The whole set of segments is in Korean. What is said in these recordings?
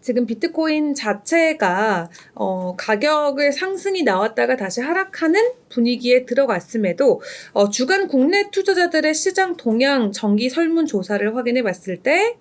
지금 비트코인 자체가 가격의 상승이 나왔다가 다시 하락하는 분위기에 들어갔음에도 주간 국내 투자자들의 시장 동향 정기 설문조사를 확인해 봤을 때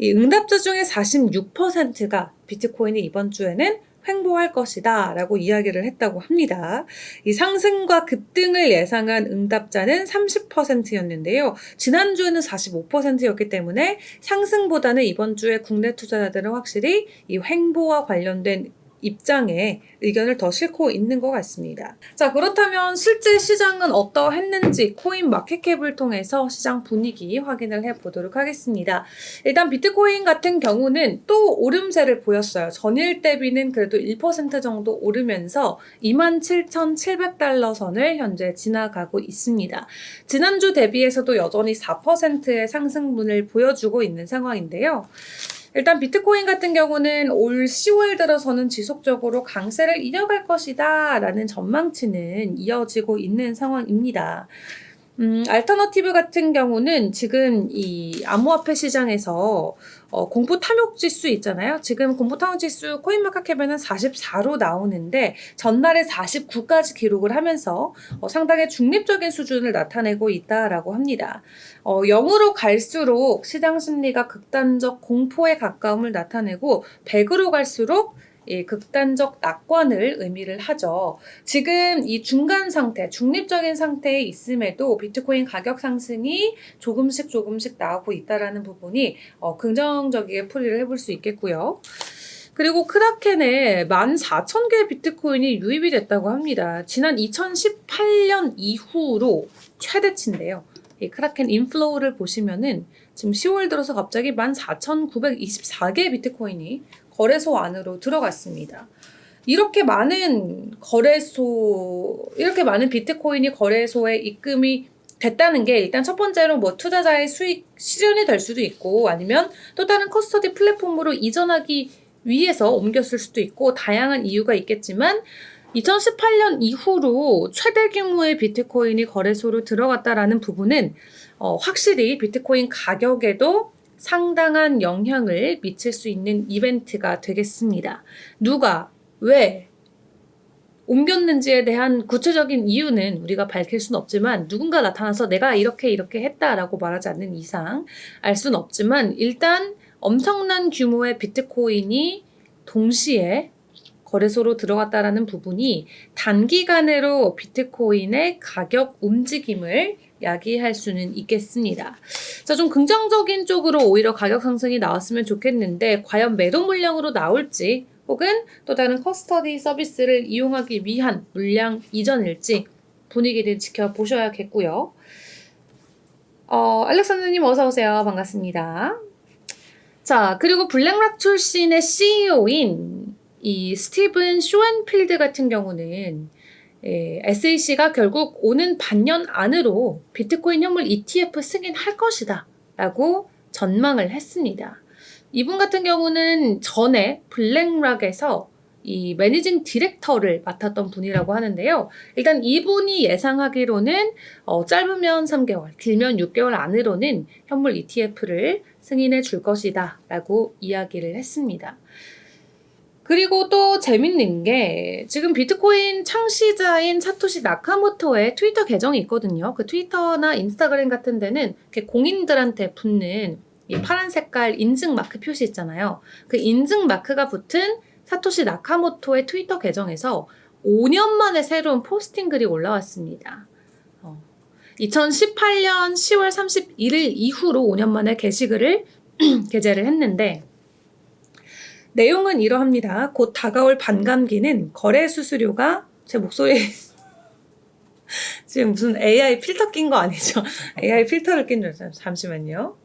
이 응답자 중에 46%가 비트코인이 이번 주에는 횡보할 것이다 라고 이야기를 했다고 합니다. 이 상승과 급등을 예상한 응답자는 30%였는데요. 지난주에는 45%였기 때문에 상승보다는 이번 주에 국내 투자자들은 확실히 이 횡보와 관련된 입장에 의견을 더 싣고 있는 것 같습니다. 자, 그렇다면 실제 시장은 어떠했는지 코인 마켓캡을 통해서 시장 분위기 확인을 해보도록 하겠습니다. 일단 비트코인 같은 경우는 또 오름세를 보였어요. 전일 대비는 그래도 1% 정도 오르면서 27,700달러 선을 현재 지나가고 있습니다. 지난주 대비해서도 여전히 4%의 상승분을 보여주고 있는 상황인데요. 일단 비트코인 같은 경우는 올 10월 들어서는 지속적으로 강세를 이어갈 것이다 라는 전망치는 이어지고 있는 상황입니다. 알터너티브 같은 경우는 지금 이 암호화폐 시장에서 공포 탐욕 지수 있잖아요. 지금 공포 탐욕 지수 코인마켓캡에는 44로 나오는데 전날에 49까지 기록을 하면서 상당히 중립적인 수준을 나타내고 있다라고 합니다. 0으로 갈수록 시장 심리가 극단적 공포에 가까움을 나타내고 100으로 갈수록 극단적 낙관을 의미를 하죠. 지금 이 중간 상태, 중립적인 상태에 있음에도 비트코인 가격 상승이 조금씩 나오고 있다라는 부분이 긍정적이게 풀이를 해볼 수 있겠고요. 그리고 크라켄에 14,000개의 비트코인이 유입이 됐다고 합니다. 지난 2018년 이후로 최대치인데요. 이 크라켄 인플로우를 보시면은 지금 10월 들어서 갑자기 14,924개의 비트코인이 거래소 안으로 들어갔습니다. 이렇게 많은 비트코인이 거래소에 입금이 됐다는 게 일단 첫 번째로 뭐 투자자의 수익 실현이 될 수도 있고 아니면 또 다른 커스터디 플랫폼으로 이전하기 위해서 옮겼을 수도 있고 다양한 이유가 있겠지만 2018년 이후로 최대 규모의 비트코인이 거래소로 들어갔다라는 부분은 확실히 비트코인 가격에도 상당한 영향을 미칠 수 있는 이벤트가 되겠습니다. 누가, 왜 옮겼는지에 대한 구체적인 이유는 우리가 밝힐 수는 없지만 누군가 나타나서 내가 이렇게 했다라고 말하지 않는 이상 알 수는 없지만 일단 엄청난 규모의 비트코인이 동시에 거래소로 들어갔다라는 부분이 단기간으로 비트코인의 가격 움직임을 야기할 수는 있겠습니다. 자, 좀 긍정적인 쪽으로 오히려 가격 상승이 나왔으면 좋겠는데 과연 매도 물량으로 나올지 혹은 또 다른 커스터디 서비스를 이용하기 위한 물량 이전일지 분위기를 지켜보셔야겠고요. 알렉산더님 어서오세요. 반갑습니다. 자, 그리고 블랙락 출신의 CEO인 이 스티븐 쇼엔필드 같은 경우는 SEC가 결국 오는 반년 안으로 비트코인 현물 ETF 승인할 것이다 라고 전망을 했습니다. 이분 같은 경우는 전에 블랙락에서 이 매니징 디렉터를 맡았던 분이라고 하는데요. 일단 이분이 예상하기로는 짧으면 3개월, 길면 6개월 안으로는 현물 ETF를 승인해 줄 것이다 라고 이야기를 했습니다. 그리고 또 재밌는 게 지금 비트코인 창시자인 사토시 나카모토의 트위터 계정이 있거든요. 그 트위터나 인스타그램 같은 데는 이렇게 공인들한테 붙는 이 파란 색깔 인증 마크 표시 있잖아요. 그 인증 마크가 붙은 사토시 나카모토의 트위터 계정에서 5년 만에 새로운 포스팅 글이 올라왔습니다. 2018년 10월 31일 이후로 5년 만에 게시글을 게재를 했는데 내용은 이러합니다. 곧 다가올 반감기는 거래 수수료가 제 목소리 지금 무슨 AI 필터 낀 거 아니죠? AI 필터를 낀 줄 알았어요. 잠시만요.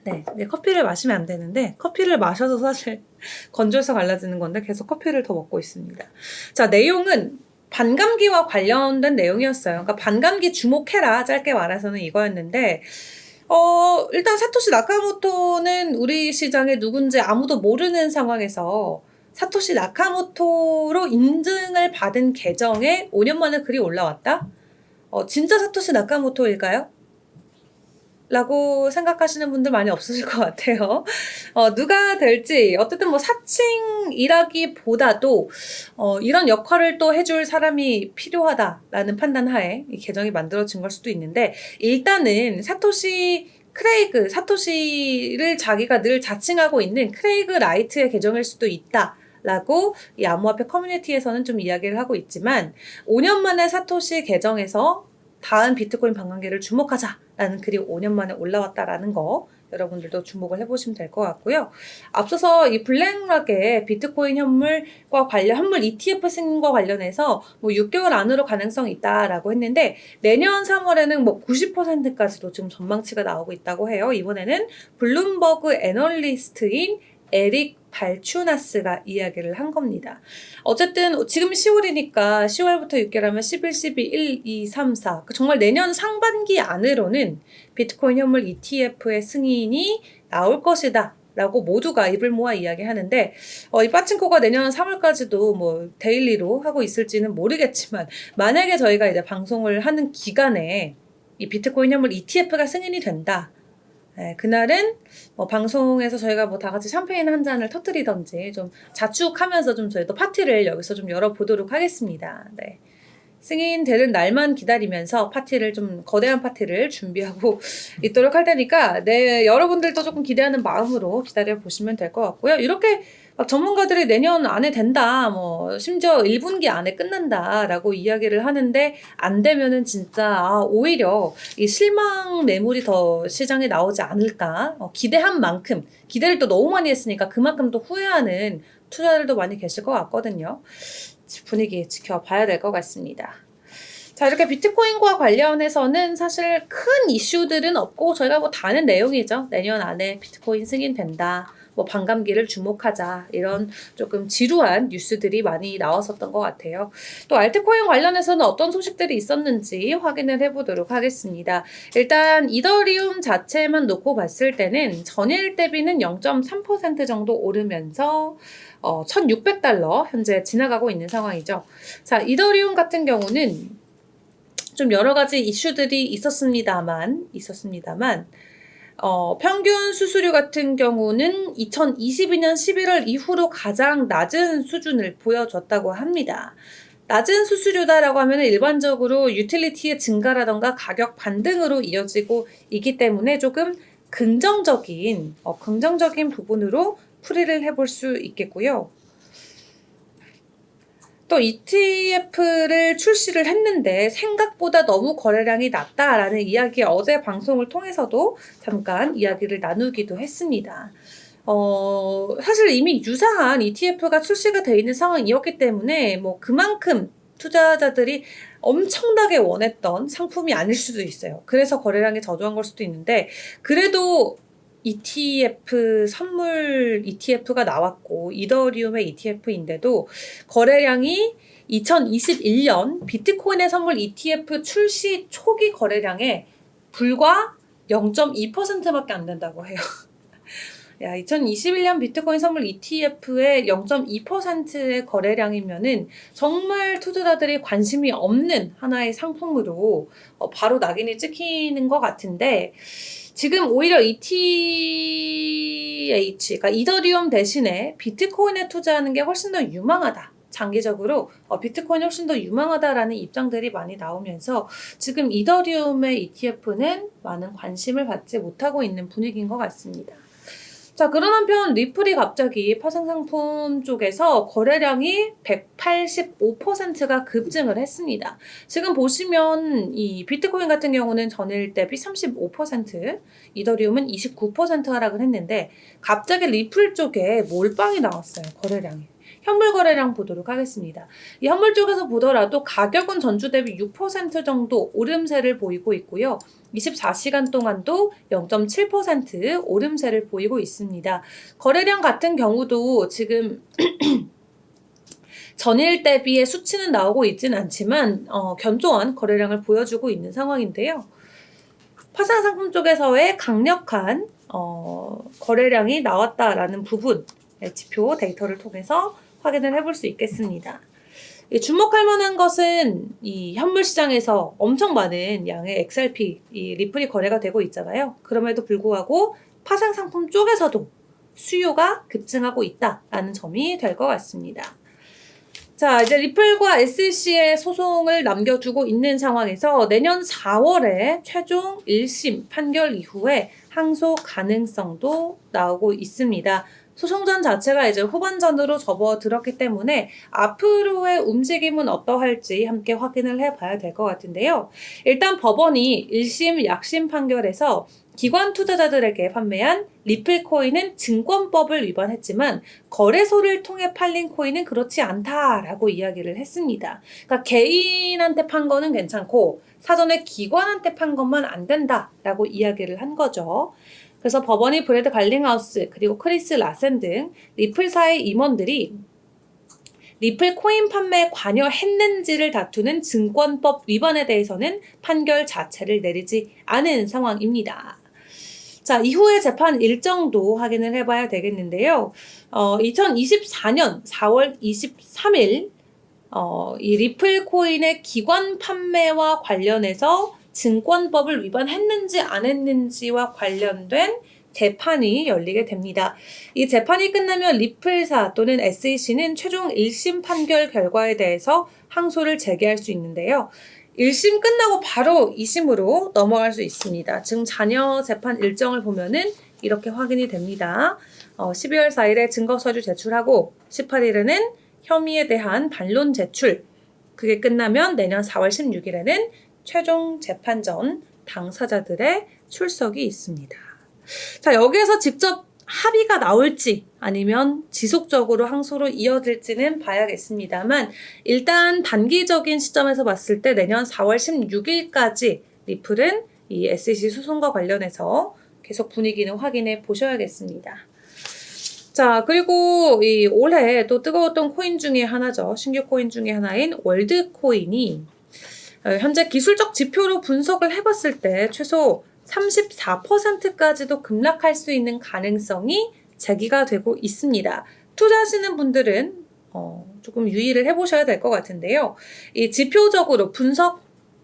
네, 커피를 마시면 안 되는데 커피를 마셔서 사실 건조해서 갈라지는 건데 계속 커피를 더 먹고 있습니다. 자, 내용은 반감기와 관련된 내용이었어요. 그러니까 반감기 주목해라 짧게 말해서는 이거였는데 일단 사토시 나카모토는 우리 시장에 누군지 아무도 모르는 상황에서 사토시 나카모토로 인증을 받은 계정에 5년 만에 글이 올라왔다? 진짜 사토시 나카모토일까요? 라고 생각하시는 분들 많이 없으실 것 같아요. 누가 될지 어쨌든 뭐 사칭이라기보다도 이런 역할을 또 해줄 사람이 필요하다라는 판단하에 이 계정이 만들어진 걸 수도 있는데, 일단은 사토시를 자기가 늘 자칭하고 있는 크레이그 라이트의 계정일 수도 있다 라고 이 암호화폐 커뮤니티에서는 좀 이야기를 하고 있지만, 5년 만에 사토시 계정에서 다음 비트코인 반감기를 주목하자라는 글이 5년 만에 올라왔다라는 거 여러분들도 주목을 해보시면 될 것 같고요. 앞서서 이 블랙락의 비트코인 현물과 현물 ETF 승인과 관련해서 뭐 6개월 안으로 가능성이 있다라고 했는데, 내년 3월에는 뭐 90%까지도 지금 전망치가 나오고 있다고 해요. 이번에는 블룸버그 애널리스트인 에릭 발추나스가 이야기를 한 겁니다. 어쨌든 지금 10월이니까 10월부터 6개월하면 11, 12, 1, 2, 3, 4 정말 내년 상반기 안으로는 비트코인 현물 ETF의 승인이 나올 것이다 라고 모두가 입을 모아 이야기하는데, 이 빠친코가 내년 3월까지도 뭐 데일리로 하고 있을지는 모르겠지만, 만약에 저희가 이제 방송을 하는 기간에 이 비트코인 현물 ETF가 승인이 된다, 네, 그날은 뭐 방송에서 저희가 뭐 다 같이 샴페인 한 잔을 터뜨리던지 좀 자축하면서 좀 저희도 파티를 여기서 좀 열어보도록 하겠습니다. 네. 승인되는 날만 기다리면서 파티를 좀 거대한 파티를 준비하고 있도록 할 테니까, 네, 여러분들도 조금 기대하는 마음으로 기다려 보시면 될 것 같고요. 이렇게 막 전문가들이 내년 안에 된다, 뭐 심지어 1분기 안에 끝난다라고 이야기를 하는데, 안 되면은 진짜 오히려 이 실망 매물이 더 시장에 나오지 않을까, 기대한 만큼 기대를 또 너무 많이 했으니까 그만큼 또 후회하는 투자자들도 많이 계실 것 같거든요. 분위기 지켜봐야 될 것 같습니다. 자, 이렇게 비트코인과 관련해서는 사실 큰 이슈들은 없고 저희가 뭐 다 아는 내용이죠. 내년 안에 비트코인 승인된다, 뭐 반감기를 주목하자, 이런 조금 지루한 뉴스들이 많이 나왔었던 것 같아요. 또 알트코인 관련해서는 어떤 소식들이 있었는지 확인을 해보도록 하겠습니다. 일단 이더리움 자체만 놓고 봤을 때는 전일 대비는 0.3% 정도 오르면서 1,600달러 현재 지나가고 있는 상황이죠. 자, 이더리움 같은 경우는 좀 여러 가지 이슈들이 있었습니다만 평균 수수료 같은 경우는 2022년 11월 이후로 가장 낮은 수준을 보여줬다고 합니다. 낮은 수수료다라고 하면 일반적으로 유틸리티의 증가라던가 가격 반등으로 이어지고 있기 때문에 조금 긍정적인 부분으로 풀이를 해볼 수 있겠고요. 또 ETF를 출시를 했는데 생각보다 너무 거래량이 낮다라는 이야기, 어제 방송을 통해서도 잠깐 이야기를 나누기도 했습니다. 사실 이미 유사한 ETF가 출시가 되어 있는 상황이었기 때문에 뭐 그만큼 투자자들이 엄청나게 원했던 상품이 아닐 수도 있어요. 그래서 거래량이 저조한 걸 수도 있는데, 그래도 선물 ETF가 나왔고 이더리움의 ETF인데도 거래량이 2021년 비트코인의 선물 ETF 출시 초기 거래량의 불과 0.2%밖에 안 된다고 해요. 야, 2021년 비트코인 선물 ETF의 0.2%의 거래량이면은 정말 투자자들이 관심이 없는 하나의 상품으로 바로 낙인이 찍히는 것 같은데, 지금 오히려 ETH, 그러니까 이더리움 대신에 비트코인에 투자하는 게 훨씬 더 유망하다. 장기적으로 비트코인이 훨씬 더 유망하다라는 입장들이 많이 나오면서 지금 이더리움의 ETF는 많은 관심을 받지 못하고 있는 분위기인 것 같습니다. 자, 그런 한편 리플이 갑자기 파생상품 쪽에서 거래량이 185%가 급증을 했습니다. 지금 보시면 이 비트코인 같은 경우는 전일 대비 35%, 이더리움은 29% 하락을 했는데, 갑자기 리플 쪽에 몰빵이 나왔어요. 거래량이. 현물 거래량 보도록 하겠습니다. 이 현물 쪽에서 보더라도 가격은 전주 대비 6% 정도 오름세를 보이고 있고요. 24시간 동안도 0.7% 오름세를 보이고 있습니다. 거래량 같은 경우도 지금 전일 대비의 수치는 나오고 있지는 않지만 견조한 거래량을 보여주고 있는 상황인데요. 파생 상품 쪽에서의 강력한 거래량이 나왔다라는 부분의 지표 데이터를 통해서 확인을 해볼 수 있겠습니다. 주목할 만한 것은 이 현물 시장에서 엄청 많은 양의 XRP, 이 리플이 거래가 되고 있잖아요. 그럼에도 불구하고 파생 상품 쪽에서도 수요가 급증하고 있다라는 점이 될 것 같습니다. 자, 이제 리플과 SEC의 소송을 남겨두고 있는 상황에서 내년 4월에 최종 1심 판결 이후에 항소 가능성도 나오고 있습니다. 소송전 자체가 이제 후반전으로 접어들었기 때문에 앞으로의 움직임은 어떠할지 함께 확인을 해봐야 될 것 같은데요. 일단 법원이 1심 약심 판결에서 기관 투자자들에게 판매한 리플 코인은 증권법을 위반했지만 거래소를 통해 팔린 코인은 그렇지 않다라고 이야기를 했습니다. 그러니까 개인한테 판 거는 괜찮고 사전에 기관한테 판 것만 안 된다라고 이야기를 한 거죠. 그래서 법원이 브래드 갈링하우스 그리고 크리스 라센 등 리플사의 임원들이 리플 코인 판매에 관여했는지를 다투는 증권법 위반에 대해서는 판결 자체를 내리지 않은 상황입니다. 자, 이후의 재판 일정도 확인을 해봐야 되겠는데요. 2024년 4월 23일 이 리플 코인의 기관 판매와 관련해서 증권법을 위반했는지 안 했는지와 관련된 재판이 열리게 됩니다. 이 재판이 끝나면 리플사 또는 SEC는 최종 1심 판결 결과에 대해서 항소를 제기할 수 있는데요. 1심 끝나고 바로 2심으로 넘어갈 수 있습니다. 지금 잔여 재판 일정을 보면은 이렇게 확인이 됩니다. 12월 4일에 증거서류 제출하고 18일에는 혐의에 대한 반론 제출. 그게 끝나면 내년 4월 16일에는 최종 재판 전 당사자들의 출석이 있습니다. 자, 여기에서 직접 합의가 나올지 아니면 지속적으로 항소로 이어질지는 봐야겠습니다만 일단 단기적인 시점에서 봤을 때 내년 4월 16일까지 리플은 이 SEC 소송과 관련해서 계속 분위기는 확인해 보셔야겠습니다. 자, 그리고 이 올해 또 뜨거웠던 코인 중에 하나죠. 신규 코인 중에 하나인 월드코인이 현재 기술적 지표로 분석을 해봤을 때 최소 34%까지도 급락할 수 있는 가능성이 제기가 되고 있습니다. 투자하시는 분들은 조금 유의를 해보셔야 될 것 같은데요. 이 지표적으로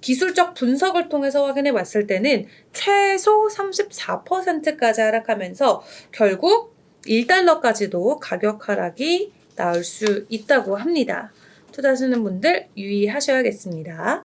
기술적 분석을 통해서 확인해 봤을 때는 최소 34%까지 하락하면서 결국 1달러까지도 가격 하락이 나올 수 있다고 합니다. 투자하시는 분들 유의하셔야겠습니다.